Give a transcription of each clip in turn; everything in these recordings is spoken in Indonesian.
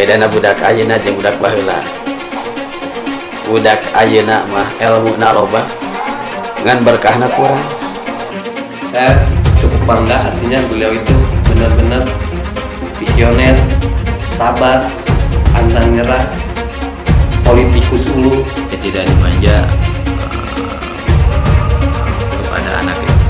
Bedana budak ayeuna jeung budak baheula. Budak ayeuna mah ilmuna loba, ngan berkahna kurang. Saya cukup bangga, artinya beliau itu benar-benar visioner, sabar, pantang nyerah, politikus ulu. Tidak dimanja kepada anak itu.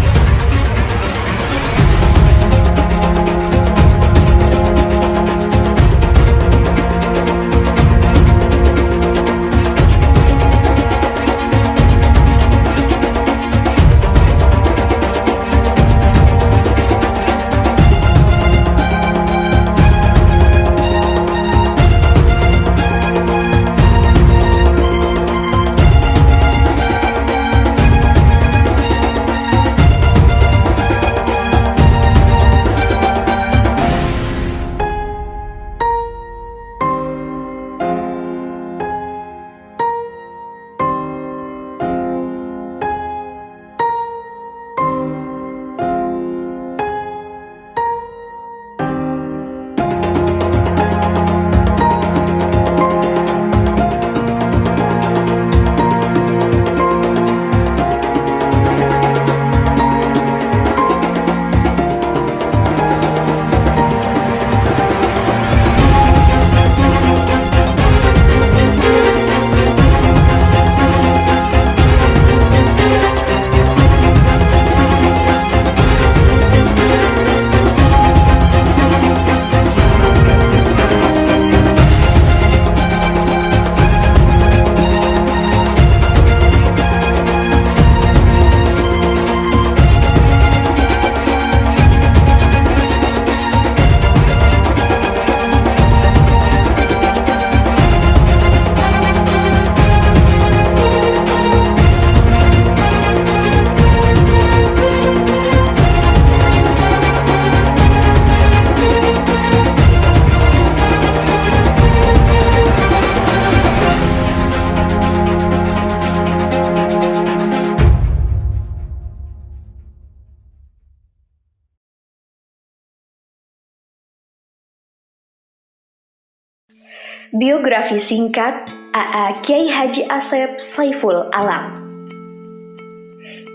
Biografi singkat A.A. Kiai Haji Asep Saiful Alam.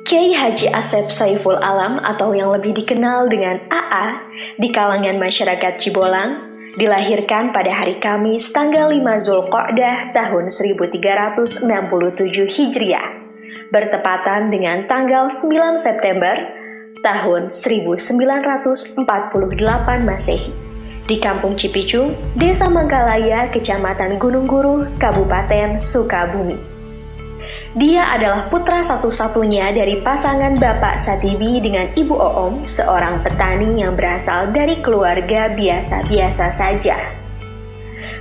Kiai Haji Asep Saiful Alam atau yang lebih dikenal dengan A.A. di kalangan masyarakat Cibolang dilahirkan pada hari Kamis tanggal 5 Zulqa'dah tahun 1367 Hijriah bertepatan dengan tanggal 9 September tahun 1948 Masehi di Kampung Cipicung, Desa Mangkalaya, Kecamatan Gunung Guru, Kabupaten Sukabumi. Dia adalah putra satu-satunya dari pasangan Bapak Satibi dengan Ibu Oom, seorang petani yang berasal dari keluarga biasa-biasa saja.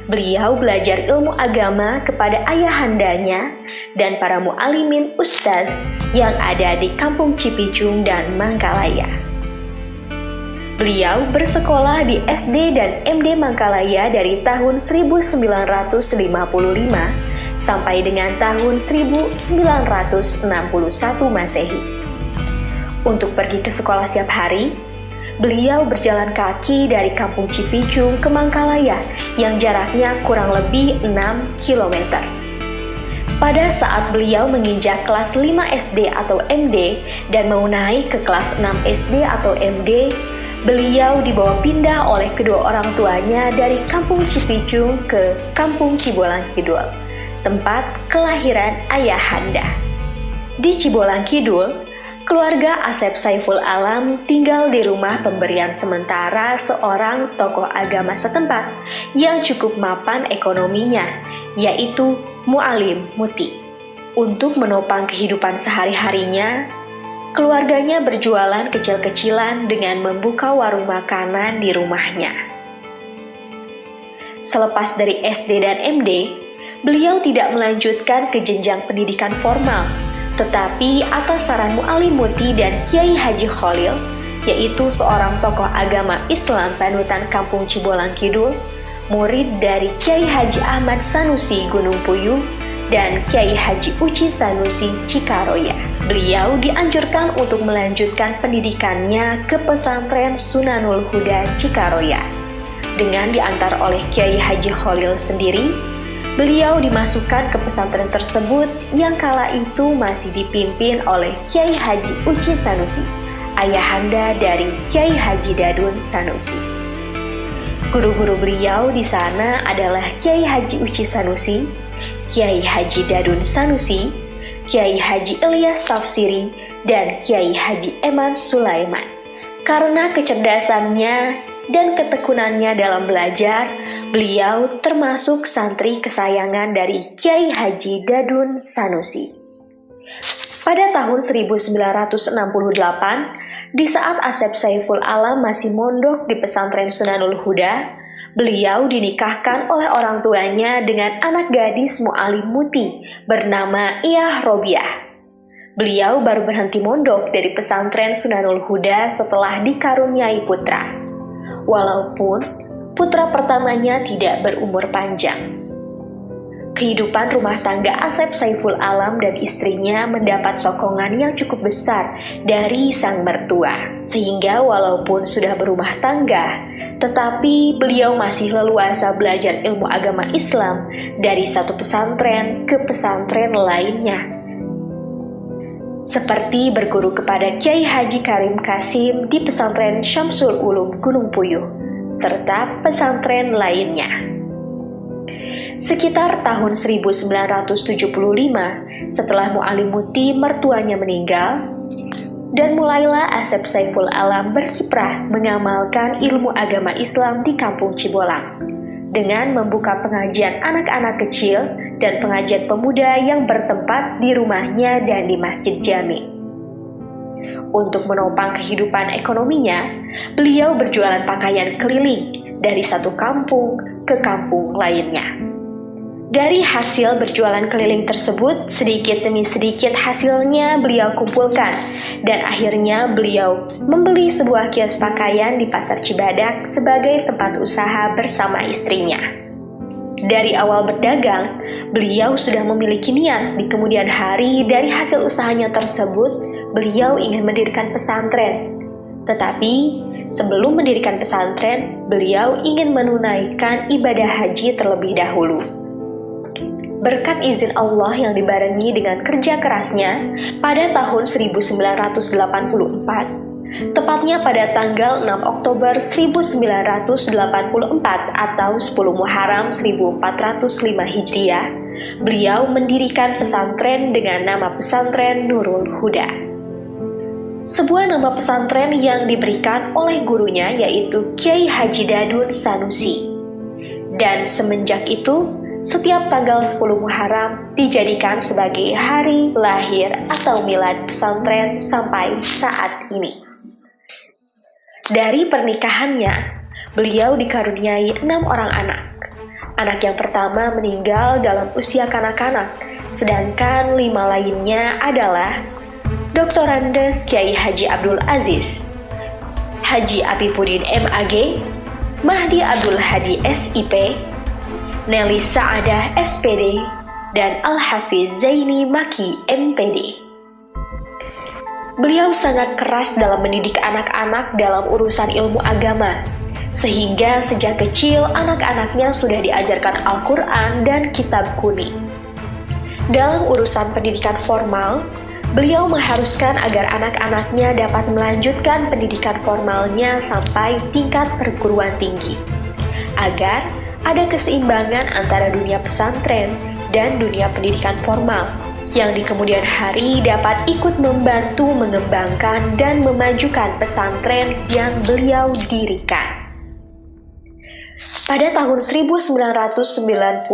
Beliau belajar ilmu agama kepada ayahandanya dan para mu'alimin ustadz yang ada di Kampung Cipicung dan Mangkalaya. Beliau bersekolah di SD dan MD Mangkalaya dari tahun 1955 sampai dengan tahun 1961 Masehi. Untuk pergi ke sekolah setiap hari, beliau berjalan kaki dari Kampung Cipicung ke Mangkalaya yang jaraknya kurang lebih 6 km. Pada saat beliau menginjak kelas 5 SD atau MD dan mau naik ke kelas 6 SD atau MD, beliau dibawa pindah oleh kedua orang tuanya dari Kampung Cipicung ke Kampung Cibolang Kidul, tempat kelahiran ayahanda. Di Cibolang Kidul, keluarga Asep Saiful Alam tinggal di rumah pemberian sementara seorang tokoh agama setempat yang cukup mapan ekonominya, yaitu Mu'alim Muti. Untuk menopang kehidupan sehari-harinya, keluarganya berjualan kecil-kecilan dengan membuka warung makanan di rumahnya. Selepas dari SD dan MD, beliau tidak melanjutkan ke jenjang pendidikan formal, tetapi atas saran Mu'alim Muti dan Kiai Haji Khalil, yaitu seorang tokoh agama Islam panutan Kampung Cibolang Kidul, murid dari Kiai Haji Ahmad Sanusi Gunung Puyuh dan Kiai Haji Uci Sanusi Cikaroya. Beliau dianjurkan untuk melanjutkan pendidikannya ke pesantren Sunanul Huda Cikaroya. Dengan diantar oleh Kiai Haji Khalil sendiri, beliau dimasukkan ke pesantren tersebut yang kala itu masih dipimpin oleh Kiai Haji Uci Sanusi, ayahanda dari Kiai Haji Dadun Sanusi. Guru-guru beliau di sana adalah Kiai Haji Uci Sanusi, Kiai Haji Dadun Sanusi, Kiai Haji Ilyas Tafsiri, dan Kiai Haji Eman Sulaiman. Karena kecerdasannya dan ketekunannya dalam belajar, beliau termasuk santri kesayangan dari Kiai Haji Dadun Sanusi. Pada tahun 1968, di saat Asep Saiful Alam masih mondok di pesantren Sunanul Huda, beliau dinikahkan oleh orang tuanya dengan anak gadis mu'alim muti bernama Iyah Robiah. Beliau baru berhenti mondok dari pesantren Sunanul Huda setelah dikaruniai putra. Walaupun putra pertamanya tidak berumur panjang. Kehidupan rumah tangga Asep Saiful Alam dan istrinya mendapat sokongan yang cukup besar dari sang mertua, sehingga walaupun sudah berumah tangga, tetapi beliau masih leluasa belajar ilmu agama Islam dari satu pesantren ke pesantren lainnya. Seperti berguru kepada Kiai Haji Karim Kasim di pesantren Syamsul Ulum Gunung Puyuh, serta pesantren lainnya. Sekitar tahun 1975, setelah Mu'alim Muti mertuanya meninggal, dan mulailah Asep Saiful Alam berkiprah mengamalkan ilmu agama Islam di kampung Cibolang, dengan membuka pengajian anak-anak kecil dan pengajian pemuda yang bertempat di rumahnya dan di Masjid Jami. Untuk menopang kehidupan ekonominya, beliau berjualan pakaian keliling dari satu kampung ke kampung lainnya. Dari hasil berjualan keliling tersebut, sedikit demi sedikit hasilnya beliau kumpulkan, dan akhirnya beliau membeli sebuah kios pakaian di Pasar Cibadak sebagai tempat usaha bersama istrinya. Dari awal berdagang, beliau sudah memiliki niat di kemudian hari dari hasil usahanya tersebut, beliau ingin mendirikan pesantren. Tetapi, sebelum mendirikan pesantren, beliau ingin menunaikan ibadah haji terlebih dahulu. Berkat izin Allah yang dibarengi dengan kerja kerasnya, pada tahun 1984, tepatnya pada tanggal 6 Oktober 1984 atau 10 Muharram 1405 Hijriah, beliau mendirikan pesantren dengan nama pesantren Nurul Huda. Sebuah nama pesantren yang diberikan oleh gurunya yaitu Kiai Haji Dadun Sanusi. Dan semenjak itu, setiap tanggal 10 Muharram dijadikan sebagai hari lahir atau milad pesantren sampai saat ini. Dari pernikahannya, beliau dikaruniai 6 orang anak. Anak yang pertama meninggal dalam usia kanak-kanak, sedangkan 5 lainnya adalah Dr. Andes Kiai Haji Abdul Aziz, Haji Apipuddin MAG, Mahdi Abdul Hadi SIP, Nelly Saadah SPD, dan Al-Hafiz Zaini Maki MPD. Beliau sangat keras dalam mendidik anak-anak dalam urusan ilmu agama, sehingga sejak kecil anak-anaknya sudah diajarkan Al-Quran dan kitab kuning. Dalam urusan pendidikan formal, beliau mengharuskan agar anak-anaknya dapat melanjutkan pendidikan formalnya sampai tingkat perguruan tinggi, agar ada keseimbangan antara dunia pesantren dan dunia pendidikan formal yang di kemudian hari dapat ikut membantu mengembangkan dan memajukan pesantren yang beliau dirikan. Pada tahun 1996,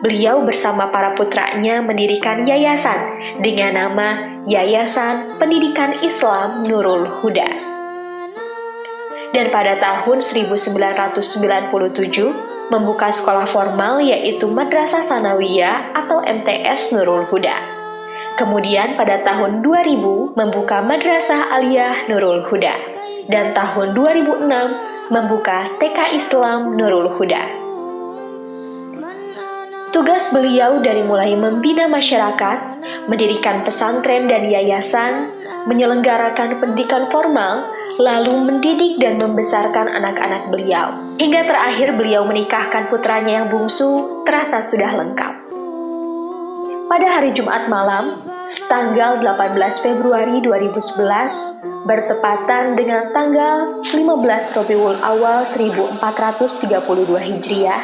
beliau bersama para putranya mendirikan yayasan dengan nama Yayasan Pendidikan Islam Nurul Huda. Dan pada tahun 1997 membuka sekolah formal yaitu Madrasah Sanawiyah atau MTS Nurul Huda. Kemudian pada tahun 2000 membuka Madrasah Aliyah Nurul Huda. Dan tahun 2006 membuka TK Islam Nurul Huda. Tugas beliau dari mulai membina masyarakat, mendirikan pesantren dan yayasan, menyelenggarakan pendidikan formal, lalu mendidik dan membesarkan anak-anak beliau. Hingga terakhir beliau menikahkan putranya yang bungsu, terasa sudah lengkap. Pada hari Jumat malam, tanggal 18 Februari 2011, bertepatan dengan tanggal 15 Rabiul Awal 1432 Hijriah,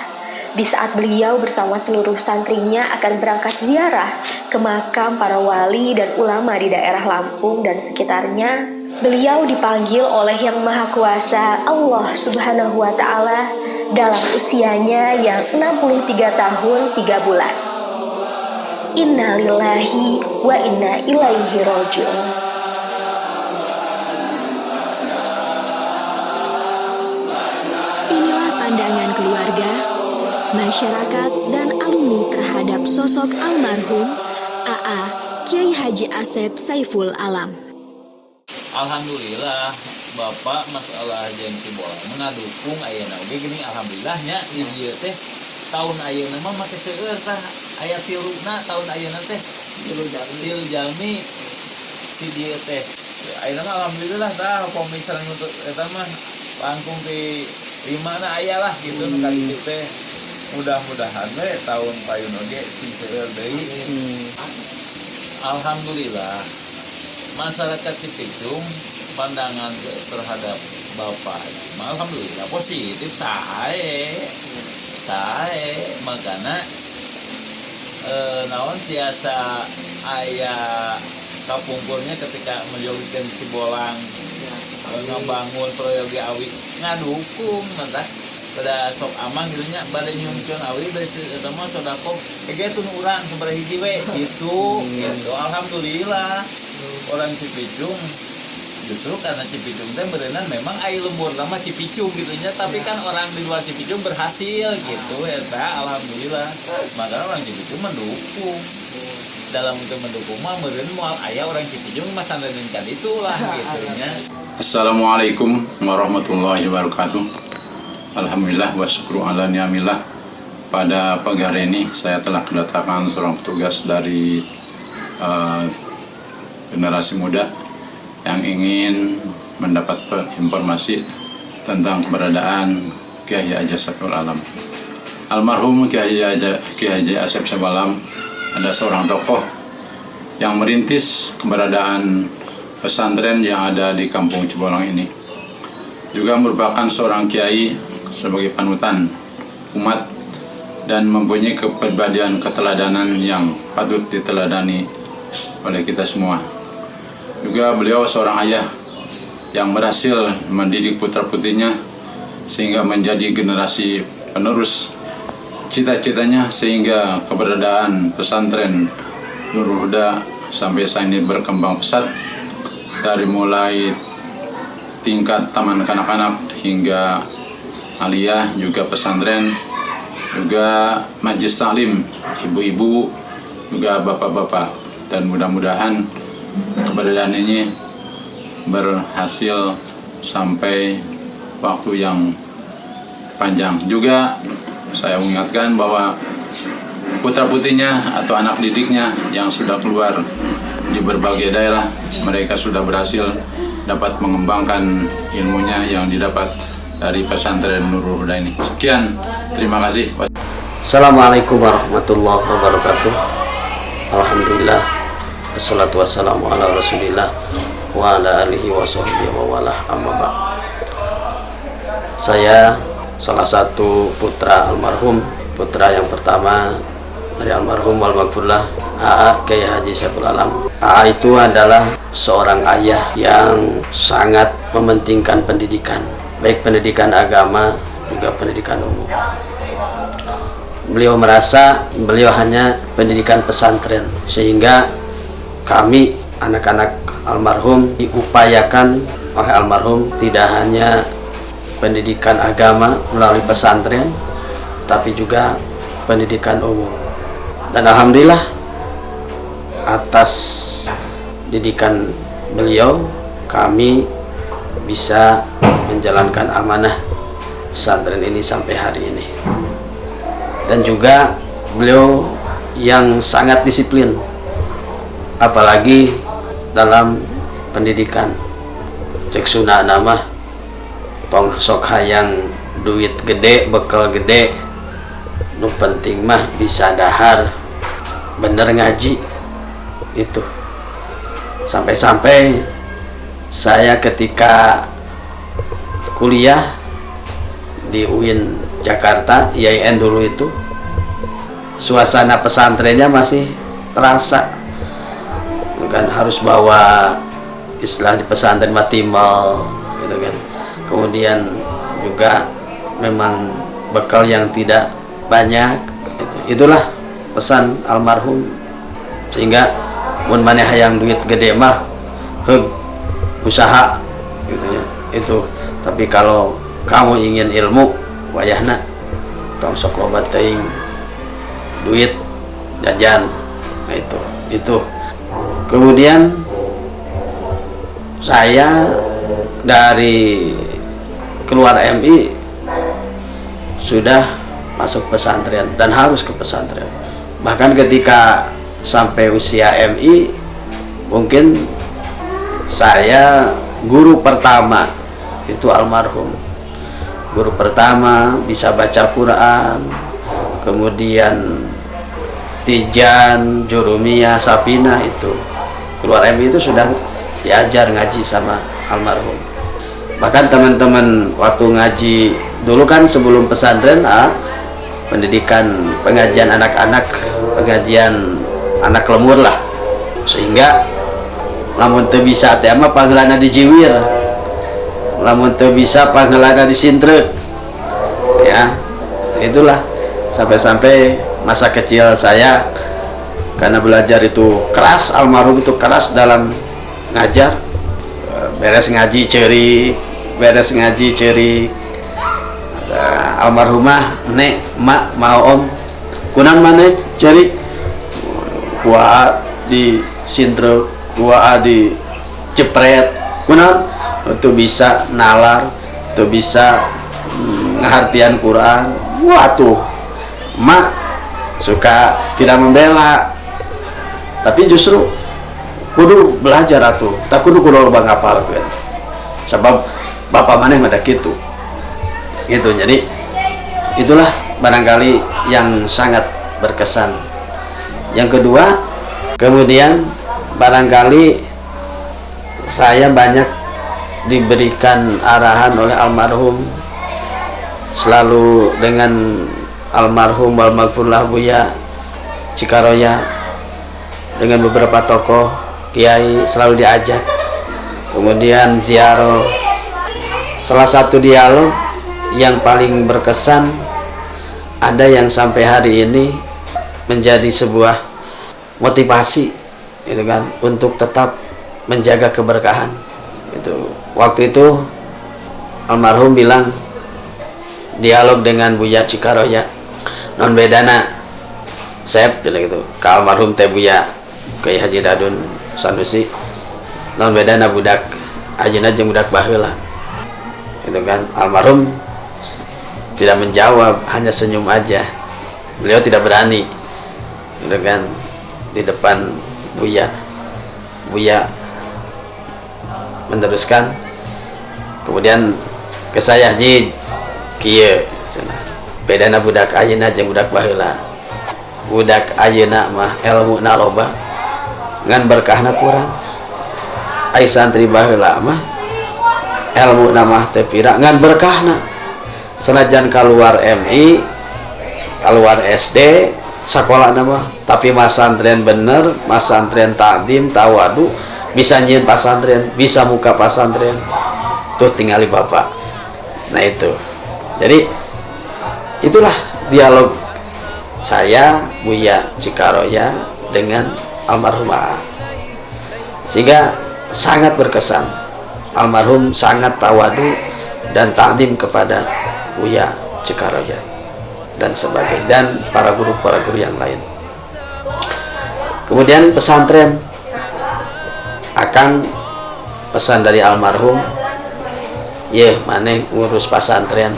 di saat beliau bersama seluruh santrinya akan berangkat ziarah ke makam para wali dan ulama di daerah Lampung dan sekitarnya, beliau dipanggil oleh Yang Maha Kuasa Allah Subhanahu wa Ta'ala dalam usianya yang 63 tahun 3 bulan. Inna lillahi wa inna ilaihi raji'un. Inilah pandangan keluarga, masyarakat, dan alumni terhadap sosok almarhum AA Kiai Haji Asep Saiful Alam. Alhamdulillah Bapak masalah jeung Cibolang ngadukung ayeuna oge gini alhamdulillahnya di dieu teh tahun ayeuna mah make seueur tah aya tiluna tahun ayeuna teh tilu jalmi si dieu teh ayeuna mah alhamdulillah tah poe misalna untuk eta mah langkung di 5 na aya lah gitu nu kali itu teh mudah-mudahan we tahun payun oge si seueur deui. Alhamdulillah masyarakat Cipicung pandangan terhadap Bapak alhamdulillah positif sae makana naon tiasa aya kapungkurnya ketika menyolidkan Cibolang ngebangun proyek awi ngadukung mentah pada sok amang gitu nya bade nyungkeun awi dari eta mah sodako gegetun urang sabaraha hiji we gitu alhamdulillah. Orang Cipicung justru karena Cipicung teh berenang memang aya lembur nama Cipicung gitu nya, tapi kan orang di luar Cipicung berhasil gitu eta alhamdulillah. Maka orang Cipicung mendukung. Dalam untuk mendukung mah meureun moal aya orang Cipicung mah sandareunkan itulah gitu nya. Assalamualaikum warahmatullahi wabarakatuh. Alhamdulillah wa syukru ala ni'amillah. Pada pagi hari ini saya telah kedatangan seorang petugas dari generasi muda yang ingin mendapat informasi tentang keberadaan Kiai Haji Saiful Alam. Almarhum Kiai Haji Asep Saiful Alam adalah seorang tokoh yang merintis keberadaan pesantren yang ada di kampung Cibolang ini. Juga merupakan seorang kiai sebagai panutan umat dan mempunyai kepribadian keteladanan yang patut diteladani oleh kita semua. Juga beliau seorang ayah yang berhasil mendidik putra-putrinya sehingga menjadi generasi penerus cita-citanya, sehingga keberadaan pesantren Nurul Huda sampai saat ini berkembang pesat dari mulai tingkat taman kanak-kanak hingga aliyah, juga pesantren, juga majlis taklim, ibu-ibu, juga bapak-bapak, dan mudah-mudahan keberadaan ini berhasil sampai waktu yang panjang. Juga saya mengingatkan bahwa putra-putrinya atau anak didiknya yang sudah keluar di berbagai daerah, mereka sudah berhasil dapat mengembangkan ilmunya yang didapat dari pesantren Nurul Huda ini. Sekian, terima kasih. Assalamualaikum warahmatullahi wabarakatuh. Alhamdulillah, wassalatu wassalamu ala rasulillah wa ala alihi wa sahbihi wa wala amma ba'd. Saya salah satu putra almarhum, putra yang pertama dari almarhum wal maghfurlah AA Kiai Haji Saiful Alam. AA itu adalah seorang ayah yang sangat mementingkan pendidikan, baik pendidikan agama juga pendidikan umum. Beliau merasa beliau hanya pendidikan pesantren, sehingga kami anak-anak almarhum diupayakan oleh almarhum tidak hanya pendidikan agama melalui pesantren, tapi juga pendidikan umum. Dan alhamdulillah atas didikan beliau kami bisa menjalankan amanah pesantren ini sampai hari ini. Dan juga beliau yang sangat disiplin, apalagi dalam pendidikan. cek suna nama tong sok hayang duit gede, bekal gede, nu penting mah bisa dahar bener ngaji. Itu sampai-sampai saya ketika kuliah di UIN Jakarta, IAIN dulu itu, suasana pesantrennya masih terasa, kan harus bawa istilah di pesantren matimal gitu kan. Kemudian juga memang bekal yang tidak banyak gitu. Itulah pesan almarhum, sehingga mun maneh hayang duit gede mah heug usaha gitu ya. Itu tapi kalau kamu ingin ilmu wayahna tong sok loba teuing duit jajan. Nah itu kemudian saya dari keluar MI sudah masuk pesantren dan harus ke pesantren. Bahkan ketika sampai usia MI, mungkin saya guru pertama itu almarhum. Guru pertama bisa baca Quran, kemudian Tijan, Jurumiyah, Sapinah, itu keluar MI itu sudah diajar ngaji sama almarhum. Bahkan teman-teman waktu ngaji dulu kan sebelum pesantren, pendidikan pengajian anak-anak, pengajian anak lemur lah, sehingga lamun teu bisa teh mah panggelana di jiwir, lamun teu bisa panggelana di sintrek ya. Itulah sampai-sampai masa kecil saya, karena belajar itu keras, almarhum itu keras dalam ngajar. Beres ngaji cerik, beres ngaji cerik, almarhumah nek mak mau om kunan mana cerik, kuah di sintrek, kuah di jepret, kunan itu bisa nalar, itu bisa ngartian Quran. Wah tuh mak suka tidak membela, tapi justru kudu belajar atuh, tak kudu loba ngapal kan. Sebab bapak maneh mah kitu. Gitu. Jadi itulah barangkali yang sangat berkesan. Yang kedua, kemudian barangkali saya banyak diberikan arahan oleh almarhum, selalu dengan almarhum walmaghfurlah Buya Cikaroya, dengan beberapa tokoh kiai selalu diajak, kemudian ziarah. Salah satu dialog yang paling berkesan, ada yang sampai hari ini menjadi sebuah motivasi gitu kan, untuk tetap menjaga keberkahan. Itu waktu itu almarhum bilang, dialog dengan Buya Cikaroya, non bedana Sep bilang gitu, ke almarhum teh Buya Kiai Haji Dadun Sanusi, non bedana budak ajeuna jeung budak baheula. Itu kan almarhum tidak menjawab, hanya senyum aja. Beliau tidak berani gitu kan di depan Buya. Buya meneruskan, kemudian ke saya, Ji kieu bedana budak ayeuna jeung budak baheula. Budak ayeuna mah ilmuna loba ngan berkahna kurang, ai santri baheula mah ilmuna mah teu pira ngan berkahna. Senajan keluar MI, keluar SD, sakolana mah tapi masantren bener, masantren takdim tawadu, bisa nyieun pasantren, bisa muka pasantren, tuh tinggali bapak. Nah itu, jadi itulah dialog saya Buya Cikaroya dengan almarhumah, sehingga sangat berkesan. Almarhum sangat tawadu dan takdim kepada Buya Cikaroya dan sebagainya, dan para guru yang lain. Kemudian pesantren, Akang pesan dari almarhum, ye maneh ngurus pesantren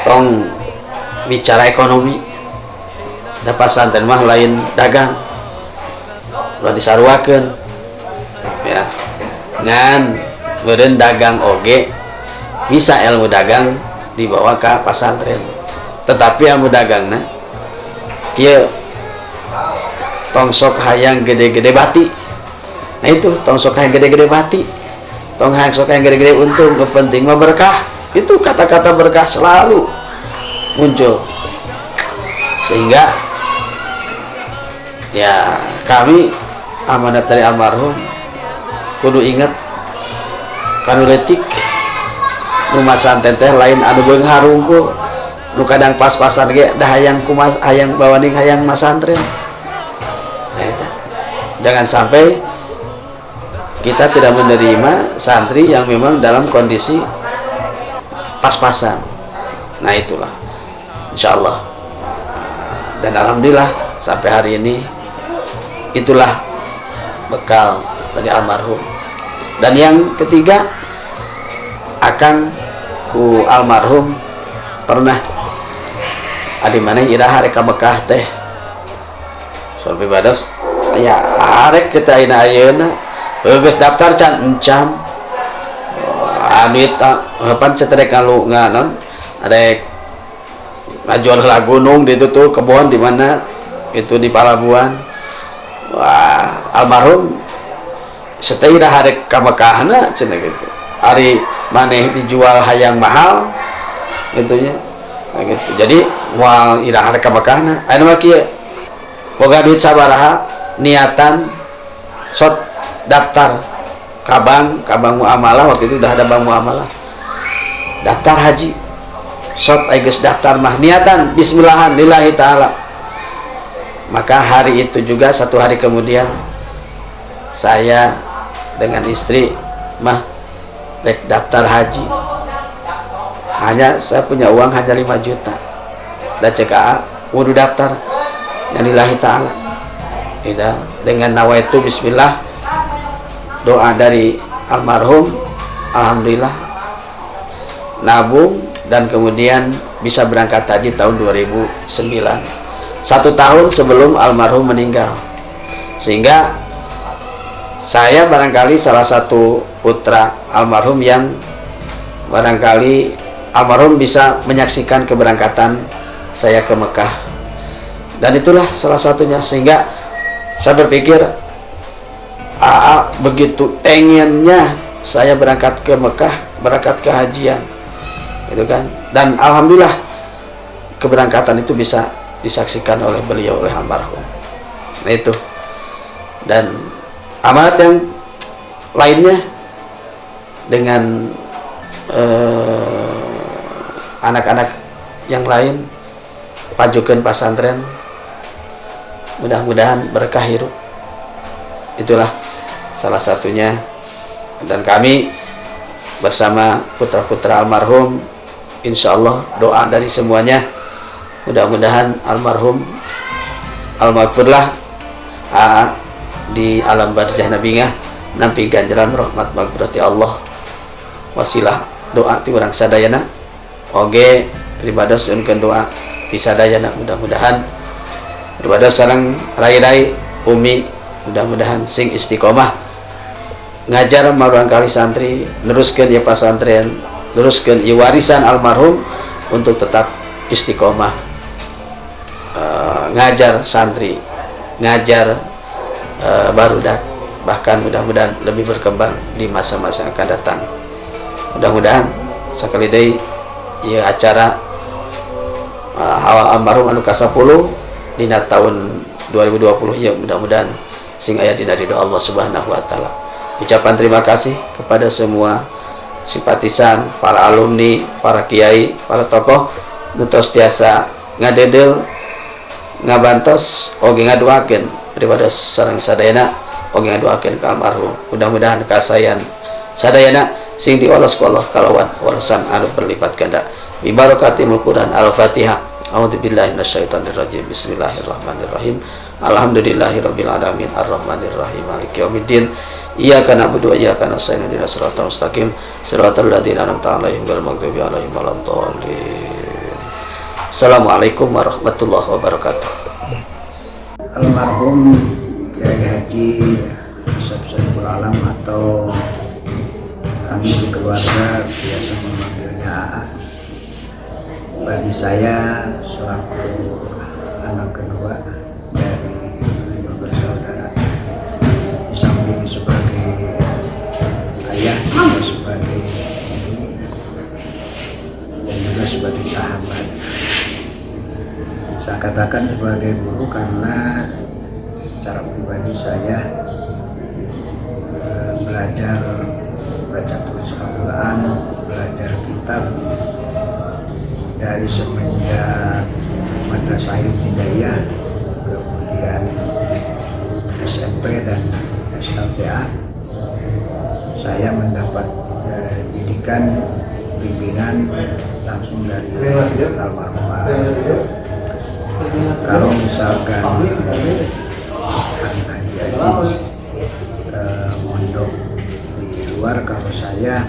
tong bicara ekonomi, da pesantren mah lain dagang, ulah disaruakeun ya, ngan meureun dagang oge bisa ilmu dagang dibawa ke pasantren, tetapi ilmu dagangna kieu tongsok hayang gede-gede bati. Nah itu tongsok hayang gede-gede bati, tongsok hayang gede-gede untung, penting mah berkah. Itu kata-kata berkah selalu muncul, sehingga ya kami amanat dari almarhum kudu ingat kanu leutik nu masanten teh lain anu beung harungkul, nu kadang pas-pasan ge dah hayang kumas hayang bawaning hayang masantren. Nah, itu. Jangan sampai kita tidak menerima santri yang memang dalam kondisi pas-pasan. Nah itulah insyaallah, dan alhamdulillah sampai hari ini itulah bekal dari almarhum. Dan yang ketiga, akang ku almarhum pernah adi mana iraha rek ka Mekah teh sampai badas ya arek kita ina ayeuna geus daftar can encan anu eta pan ceterek kalau nganon arek ngajual lah gunung di itu tuh kebun di mana itu di Palabuhan. Wah almarhum setelah hari ka Mekahna cenah gitu, hari maneh dijual hayang mahal gitunya. Nah, gitu. Jadi moal iraha ka Mekahna aya mah kieu boga duit sabaraha niatan sok daftar ka bank muamalah. Waktu itu udah ada bank muamalah, daftar haji sok aya geus daftar mah niatan bismillahan lillahi taala. Maka hari itu juga satu hari kemudian saya dengan istri mah rek daftar haji, hanya saya punya uang hanya 5 juta dan ceka wudu daftar dan lillahi ta'ala dengan nawaitu bismillah, doa dari almarhum, alhamdulillah nabung dan kemudian bisa berangkat haji tahun 2009, 1 tahun sebelum almarhum meninggal. Sehingga saya barangkali salah satu putra almarhum yang barangkali almarhum bisa menyaksikan keberangkatan saya ke Mekah, dan itulah salah satunya. Sehingga saya berpikir begitu pengennya saya berangkat ke Mekah, berangkat ke hajian itu kan, dan alhamdulillah keberangkatan itu bisa disaksikan oleh beliau, oleh almarhum. Nah itu, dan amanat yang lainnya dengan anak-anak yang lain pajukeun pasantren, mudah-mudahan berkah hirup. Itulah salah satunya, dan kami bersama putra-putra almarhum insyaallah doa dari semuanya, mudah-mudahan almarhum almarhumlah di alam barzah nabingah nampi ganjaran rahmat magfirati Allah, wasilah doa ti urang sadayana oge pribados nyunkeun doa ti sadayana, mudah-mudahan pribados sareng rai-rai umi mudah-mudahan sing istiqomah ngajar marangkali santri, neruskeun ieu pasantren, neruskeun ieu warisan almarhum untuk tetap istiqomah ngajar santri, ngajar barudak, bahkan mudah-mudahan lebih berkembang di masa-masa yang akan datang. Mudah-mudahan sekali deui ieu acara hawal almarhum anu ka-10 dina tahun 2020 ieu mudah-mudahan sing aya dina ridho Allah Subhanahu wa taala. Ucapan terima kasih kepada semua simpatisan, para alumni, para kiai, para tokoh nu tos tiasa ngadedel, ngabantos, oge ngadoakeun daripada sareng sadayana, oge ngadoakeun ka almarhum. Mudah-mudahan kasayan sadayana sing diolos ku Allah kalawan warasan anu berlipat ganda. Bi barakatil Quran Al-Fatihah. A'udzubillahi minasyaitonir rajim. Bismillahirrahmanirrahim. Alhamdulillahirabbil alamin arrahmanirrahim maliki yaumiddin. Iyyaka na'budu wa iyyaka nasta'in ihdinas siratal mustaqim siratal ladzina an'amta 'alaihim ghairil maghdubi 'alaihim waladdallin. Assalamualaikum warahmatullahi wabarakatuh. Almarhum Kiai Haji Asep Saiful Alam atau kami di keluarga biasa memanggilnya AA. Bagi saya selaku anak kedua dari 5 bersaudara, disamping sebagai ayah, juga sebagai ibu, dan juga sebagai sahabat. Saya katakan sebagai guru karena secara pribadi saya belajar baca tulis Al-Quran, belajar kitab dari semenjak Madrasah Ibtidaiyah, kemudian SMP dan SLTA. Saya mendapat didikan bimbingan langsung dari almarhum. Kalau misalkan Haji mondok di luar, kalau saya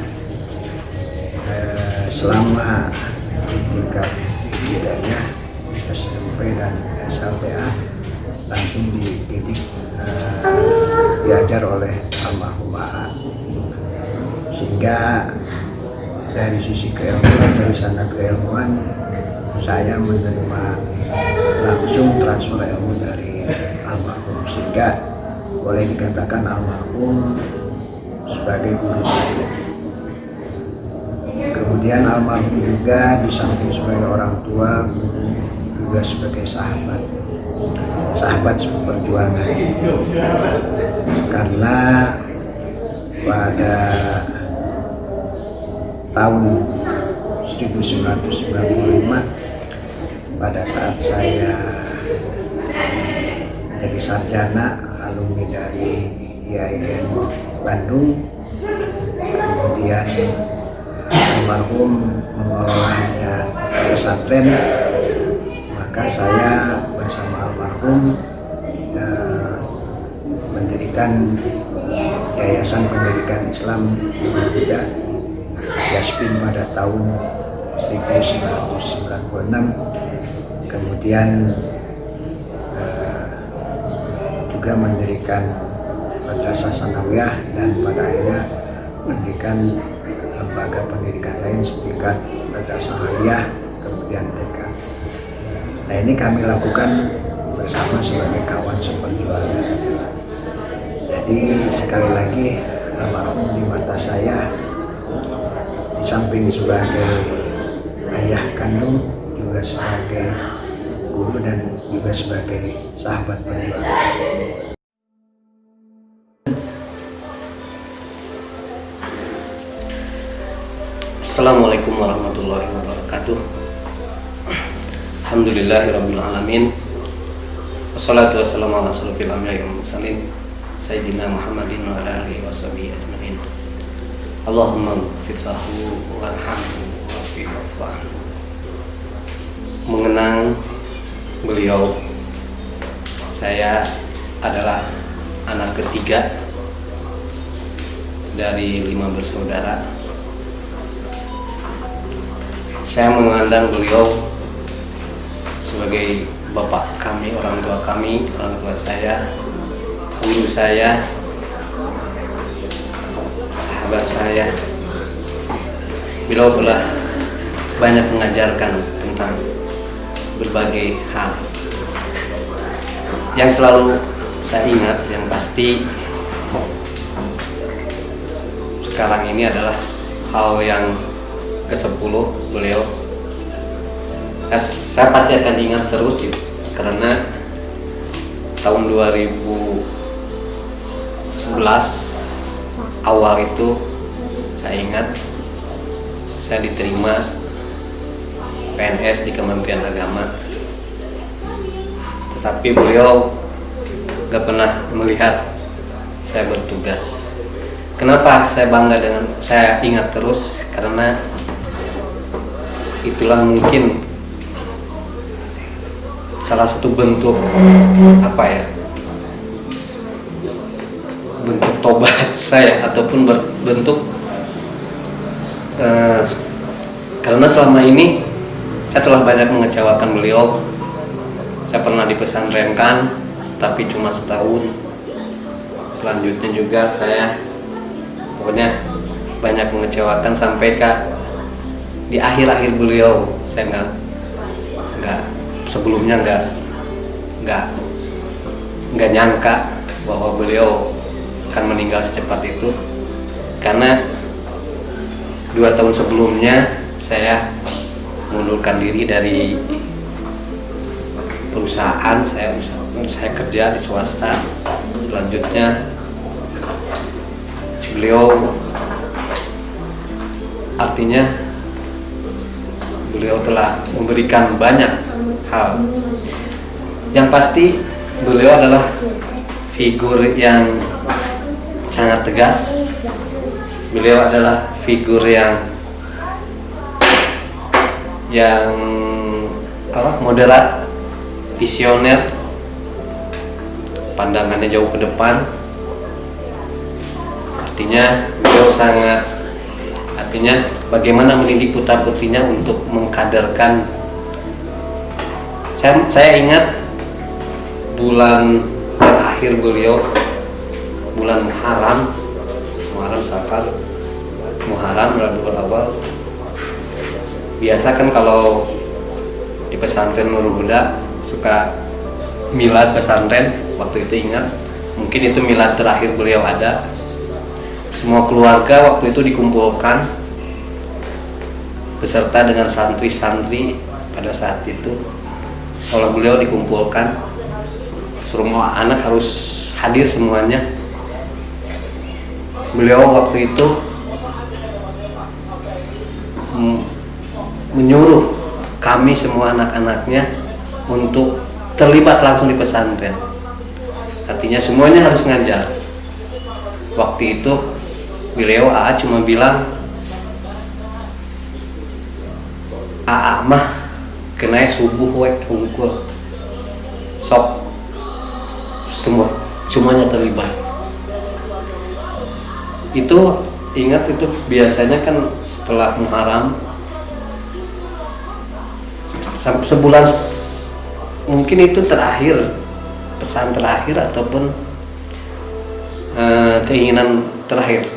selama tingkat Ibtidaiyah, SMP dan SLTA langsung dididik, diajar oleh almarhum AA. Sehingga dari sisi keilmuan, dari sana keilmuan, saya menerima langsung transfer ilmu dari almarhum, sehingga boleh dikatakan almarhum sebagai guru saya. Kemudian almarhum juga di samping sebagai orang tua, guru, juga sebagai sahabat seperjuangan. Karena pada tahun 1995, pada saat saya jadi sarjana alumni dari IAIN Bandung, kemudian almarhum mengelolanya pesantren, maka saya bersama almarhum mendirikan Yayasan Pendidikan Islam Nurul Huda Yaspin pada tahun 1996. Kemudian juga mendirikan Madrasah Sanawiyah dan pada akhirnya mendirikan lembaga pendidikan lain setingkat Madrasah Aliyah, kemudian TK. Nah, ini kami lakukan bersama sebagai kawan seperjuangan. Jadi sekali lagi almarhum di mata saya di samping sebagai ayah kandung, juga sebagai guru dan juga sebagai sahabat perjuangan. Assalamualaikum warahmatullahi wabarakatuh. Alhamdulillahirrabbilalamin. Wassalatu wassalamu ala asyrofil anbiya'i wal mursalin Sayyidina Muhammadin wa ala alihi washabihi ajma'in. Allahumma ighfir lahu warhamhu wa'fu anhu. Mengenang beliau, saya adalah anak ketiga dari 5 bersaudara. Saya memandang beliau sebagai bapak kami, orang tua saya, guru saya, sahabat saya. Beliau telah banyak mengajarkan tentang berbagai hal. Yang selalu saya ingat, yang pasti sekarang ini adalah hal yang ke-10 beliau. Saya pasti akan ingat terus gitu, karena tahun 2011 awal itu saya ingat saya diterima PNS di Kementerian Agama, tetapi beliau gak pernah melihat saya bertugas. Kenapa saya bangga dengan, saya ingat terus, karena itulah mungkin salah satu bentuk bentuk tobat saya, ataupun bentuk karena selama ini saya telah banyak mengecewakan beliau. Saya pernah dipesantrenkan tapi cuma setahun. Selanjutnya juga saya pokoknya banyak mengecewakan sampai di akhir-akhir beliau saya nggak sebelumnya nggak nyangka bahwa beliau akan meninggal secepat itu, karena 2 tahun sebelumnya saya mengundurkan diri dari perusahaan. Saya kerja di swasta. Selanjutnya beliau telah memberikan banyak hal. Yang pasti beliau adalah figur yang sangat tegas. Beliau adalah figur yang moderat, visioner, pandangannya jauh ke depan. Artinya bagaimana mendidik putra-putrinya untuk mengkaderkan. Saya ingat bulan terakhir beliau, bulan Muharram, Safar, Rabiul Awal. Biasa kan kalau di pesantren Nurul Huda suka milad pesantren. Waktu itu ingat, mungkin itu milad terakhir beliau ada. Semua keluarga waktu itu dikumpulkan beserta dengan santri-santri pada saat itu. Kalau beliau dikumpulkan, semua anak harus hadir semuanya. Beliau waktu itu menyuruh kami semua anak-anaknya untuk terlibat langsung di pesantren. Artinya semuanya harus ngajar. Waktu itu beliau cuma bilang, mah kena subuh unggul sok, semuanya terlibat. Itu ingat, itu biasanya kan setelah Muharram sebulan, mungkin itu pesan terakhir ataupun keinginan terakhir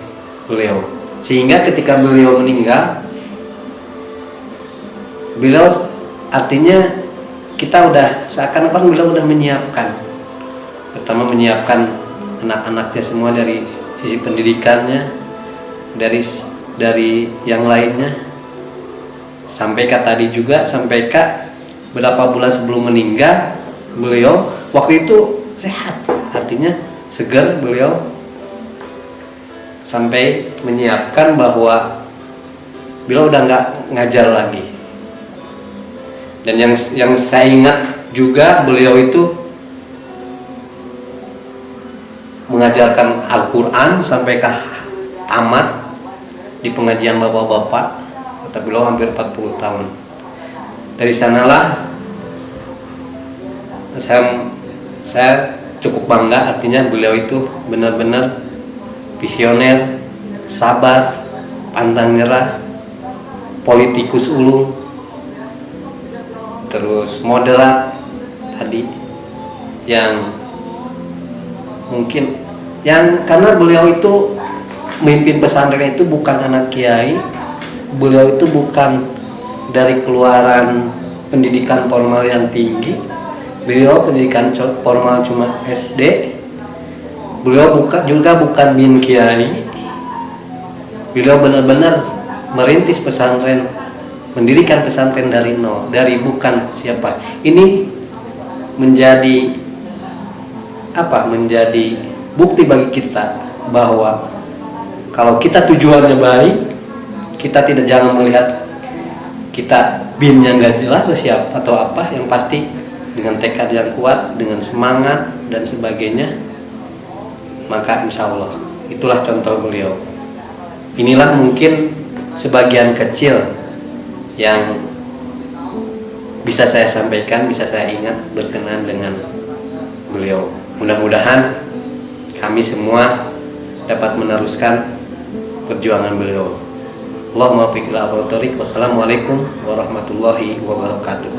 beliau. Sehingga ketika beliau meninggal, beliau artinya kita seakan-akan beliau udah menyiapkan, pertama menyiapkan anak-anaknya semua dari sisi pendidikannya, dari yang lainnya, sampai tadi juga, sampai beberapa bulan sebelum meninggal beliau waktu itu sehat, artinya segar. Beliau sampai menyiapkan bahwa beliau udah nggak ngajar lagi. Dan yang saya ingat juga, beliau itu mengajarkan Al-Quran sampai tamat di pengajian bapak-bapak. Kata beliau hampir 40 tahun. Dari sanalah saya cukup bangga, artinya beliau itu benar-benar visioner, sabar, pantang nyerah, politikus ulung, terus moderat tadi, yang mungkin karena beliau itu memimpin pesantren itu bukan anak kiai, beliau itu bukan dari keluaran pendidikan formal yang tinggi. Beliau pendidikan formal cuma SD. Beliau bukan bin kiai. Beliau benar-benar merintis pesantren, mendirikan pesantren dari nol, dari bukan siapa. Ini menjadi bukti bagi kita bahwa kalau kita tujuannya baik, kita jangan melihat kita bin yang gak jelas atau siapa atau apa, yang pasti dengan tekad yang kuat, dengan semangat dan sebagainya, maka insya Allah itulah contoh beliau. Inilah mungkin sebagian kecil yang bisa saya sampaikan, bisa saya ingat berkenaan dengan beliau. Mudah-mudahan kami semua dapat meneruskan perjuangan beliau. Allahumma fiqil al-tariq. Wassalamualaikum warahmatullahi wabarakatuh.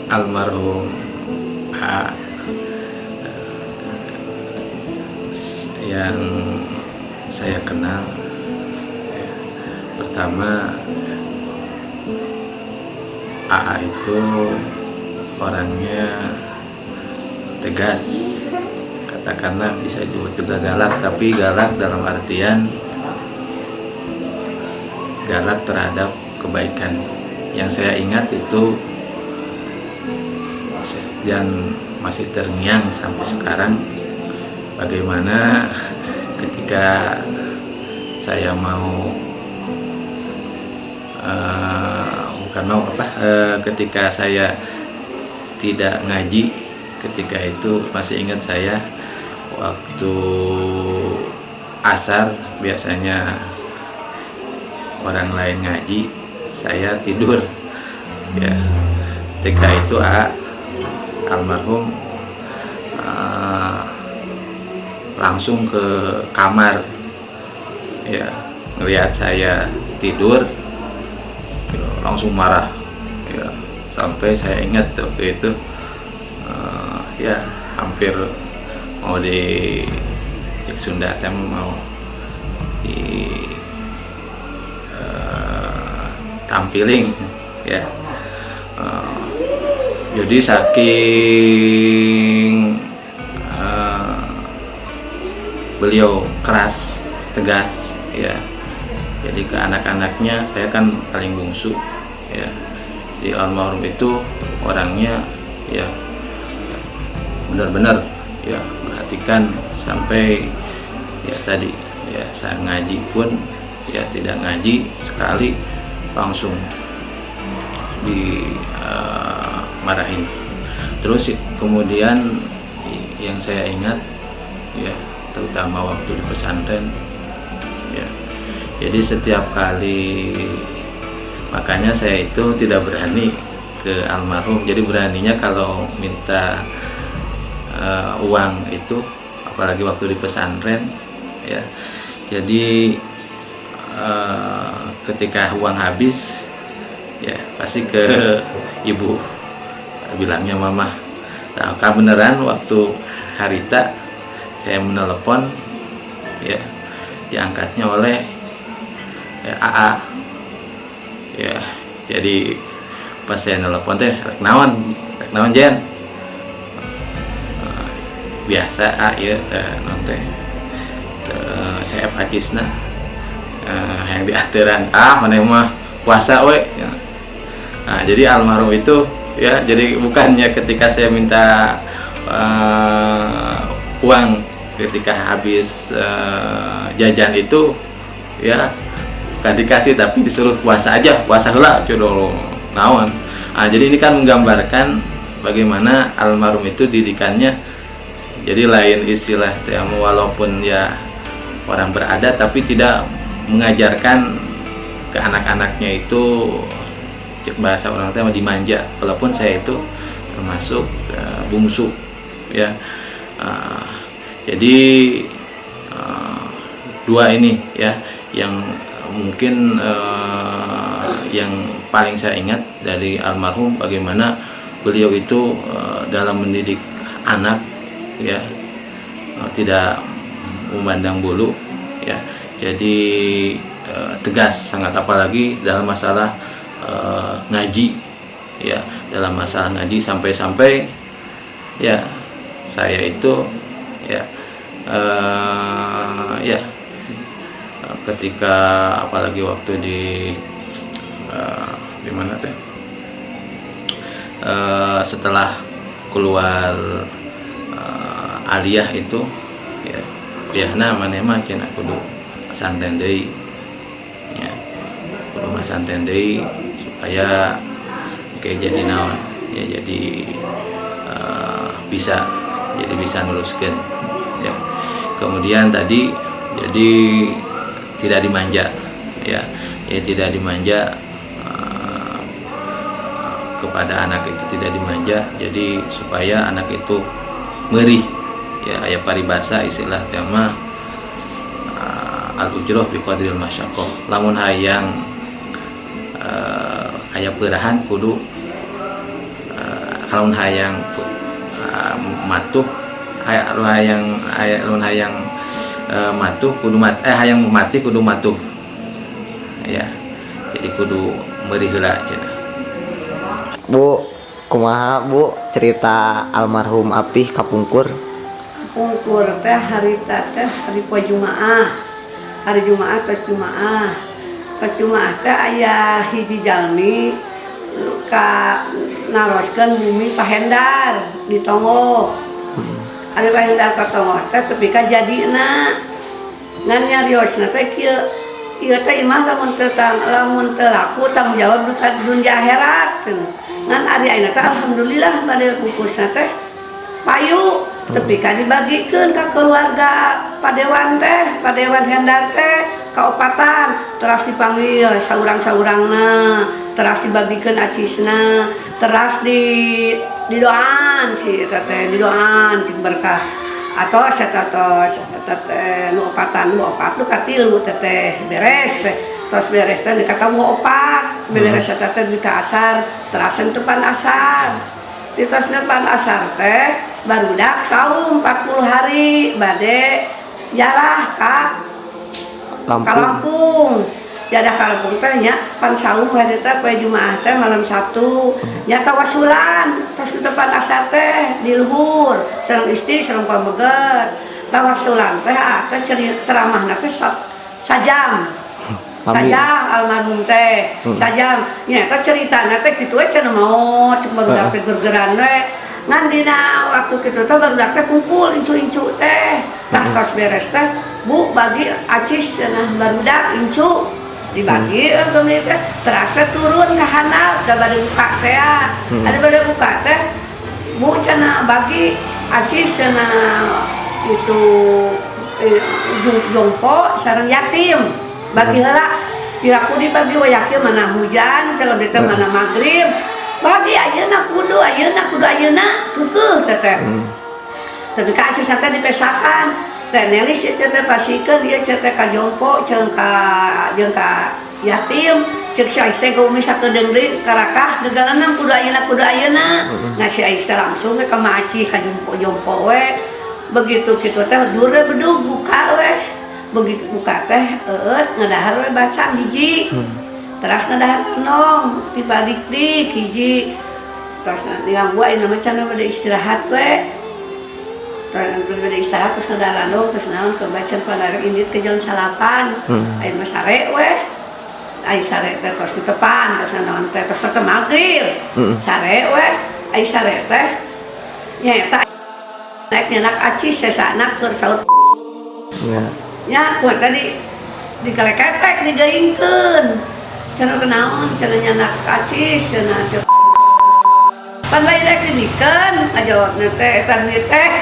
Almarhum yang saya kenal Pertama, AA itu orangnya tegas, katakanlah bisa disebut juga galak, tapi galak dalam artian galak terhadap kebaikan. Yang saya ingat itu dan masih terngiang sampai sekarang, bagaimana ketika saya mau ketika saya tidak ngaji, ketika itu masih ingat saya waktu asar biasanya orang lain ngaji, saya tidur ya. Ketika itu almarhum langsung ke kamar ya, ngelihat saya tidur ya, langsung marah ya, sampai saya ingat waktu itu ya hampir mau di cek Sunda mau di tampiling ya. Jadi saking beliau keras, tegas ya. Jadi ke anak-anaknya, saya kan paling bungsu ya. Di almarhum itu orangnya ya benar-benar ya perhatikan, sampai ya tadi ya saya ngaji pun ya tidak ngaji sekali langsung dimarahin. Terus kemudian yang saya ingat ya, terutama waktu di pesantren ya, jadi setiap kali, makanya saya itu tidak berani ke almarhum. Jadi beraninya kalau minta uang itu, apalagi waktu di pesantren ya. Jadi ketika uang habis ya pasti ke ibu, bilangnya mama. Nah, beneran waktu harita saya menelepon ya, diangkatnya oleh ya, AA ya. Jadi pas saya telepon teh rek naon Jen, biasa ya non teh saya pacisna yang diaturan mana mah puasa we ya. Nah, jadi almarhum itu ya, jadi bukannya ketika saya minta uang ketika habis jajan itu ya bukan dikasih, tapi disuruh puasa aja, puasa heula codo naon. Nah, jadi ini kan menggambarkan bagaimana almarhum itu didikannya. Jadi lain istilah ya, walaupun ya orang beradat tapi tidak mengajarkan ke anak-anaknya itu cek bahasa orang tua dimanja, walaupun saya itu termasuk bungsu ya. Jadi dua ini ya yang mungkin yang paling saya ingat dari almarhum, bagaimana beliau itu dalam mendidik anak ya, tidak memandang bulu ya. Jadi tegas sangat, apalagi dalam masalah ngaji ya, dalam masalah ngaji sampai-sampai ya saya itu ya ya ketika apalagi waktu di mana teh setelah keluar aliyah itu ya, biasanya mana mah kena kudu santen deui ya, kudu santen deui supaya kayak jadi naon ya, jadi bisa neruskan ya. Kemudian tadi jadi tidak dimanja ya, tidak dimanja kepada anak itu, tidak dimanja, jadi supaya anak itu merih ya, aya paribasa istilah tema al-ujroh biqadril masyaqqah. Lamun hayang aya peurahan kudu lamun hayang matuh hayang matuh kudu hayang mati kudu matuh ya. Jadi kudu meuri heula cenah. Bu, kumaha Bu cerita almarhum Apih kapungkur? Kapungkur teh hari poe Jumaah. Hari Jumaah tos Jumaah. Pas Jumaah teh aya hiji jalmi ka naroskeun bumi pahendar di Tongo. Ari pahendar ka Tongo teh tepi ka jadina. Ngan nyariosna teh kieu ieu teh imah lamun teu laku tanggung jawab dunia akhirat. Ngan ari ayeuna teh alhamdulillah bade pupusna teh payu tepi ka dibagikeun ka keluarga padewan hendar teh kaopatan teras dipanggil saurang-saurangna teras dibagikeun acisna teras didoaan si eta teh didoaan cing berkah atos eta teh nu opatan nu opat nu katilu teh beres tos beres teh dikata nu opat beres eta teh di asar teras tepan asar di tos depan asar teh barudak saum 40 hari bade jarah ka Lampung. Jadah ka Lampung teh nya pan saum hari teh poe Jumaah teh malam Sabtu nya tawasulan tos depan asar teh di luhur sareng istri sareng pabeget tawasulan teh teh ceramahna teh sajam almarhum teh sajam nya teh ceritana teh kitu we cenah maot cek barudak teh gergeran we ngan dina waktu kitu teh barudak teh kumpul incu-incu teh tah tos beres teh Bu bagi acis cenah barudak incu dibagi kemudian teh terasa turun ke handap da bade buka teh ada bade buka teh Bu cenah bagi acis cenah itu jongpo sareng yatim bagi heula piraku dibagi we yatim mana hujan sareng teh mana magrib bagi ayeuna kudu ayeuna keukeuh teh tapi ka acis teh dipesakan teh nelis teh pasikeun ieu teh ka jongpo jeung ka yatim ceuk si Ais teh umi sakedeung karakah gegalanna kudu ayeuna ngasih Ais teh langsung ka maaci ka jompo we begitu kitu teh dure bedug buka we begitu buka teh ngadahar we bacang hiji teras ngadahar nong tibalik dik hiji terus nganggu ayeuna mah can bade istirahat we berbeda istirahat terus ngadahar nong terus naon ke bacan padarek indit ke jam 8 ayeuna mah sare we ai sare teh tos ditepan terus naon teh tos teu magrib sare we ai sare teh nyaeta naik nyanak acis sesana keur saut nya kuat tadi dikeleketek digaingkeun cenah kenaon cenah nyanak acis cenah pan lain rek dibikeun ngajawabna teh eta duit teh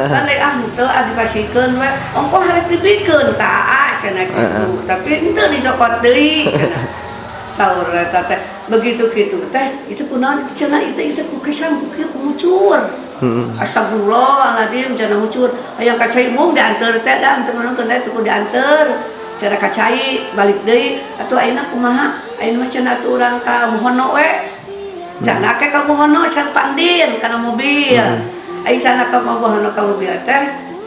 pan lain henteu dipasikeun we ongko hareup dibikeun ka aa cenah kitu tapi henteu dicokot deui cenah saur eta teh begitu kitu teh itu kunaon itu cenah itu ku kesan ku kieu mucur astagfirullahaladzim cenah mucur hayang kacai mung dianteur teh da henteu meunang keun teh kudu dianteur cenah kacai balik deui atuh ayeuna kumaha ayeuna mah cenah atuh urang ka Muhono we cenah ke ka Muhono can pandin kana mobil ai cenah ka Muhono ka mobil teh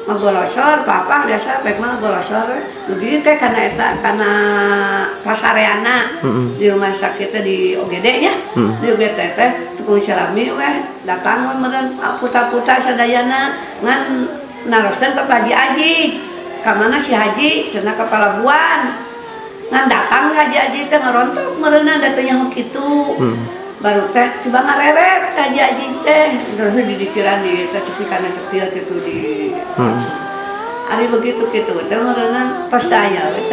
magolosor papa biasa baik mah golosor dugi teh kana eta kana pasareana di rumah sakit teh di OGD nya di OGD teh tukang salami we datang meureun puta-puta sadayana ngan naroskeun ka Haji Aji ka mana si Haji cenah ka Palabuhan ngan datang Haji Aji teh ngarontok meureunna da teh nyaho kitu baru teh coba ngareret ka Haji Aji teh terus didikiran di teh cepi kana cepil kitu di ari begitu kitu teh meureunna tos teh aya we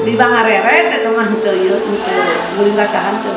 tiba ngareret eta mah henteu ieu henteu geuling kasahan teh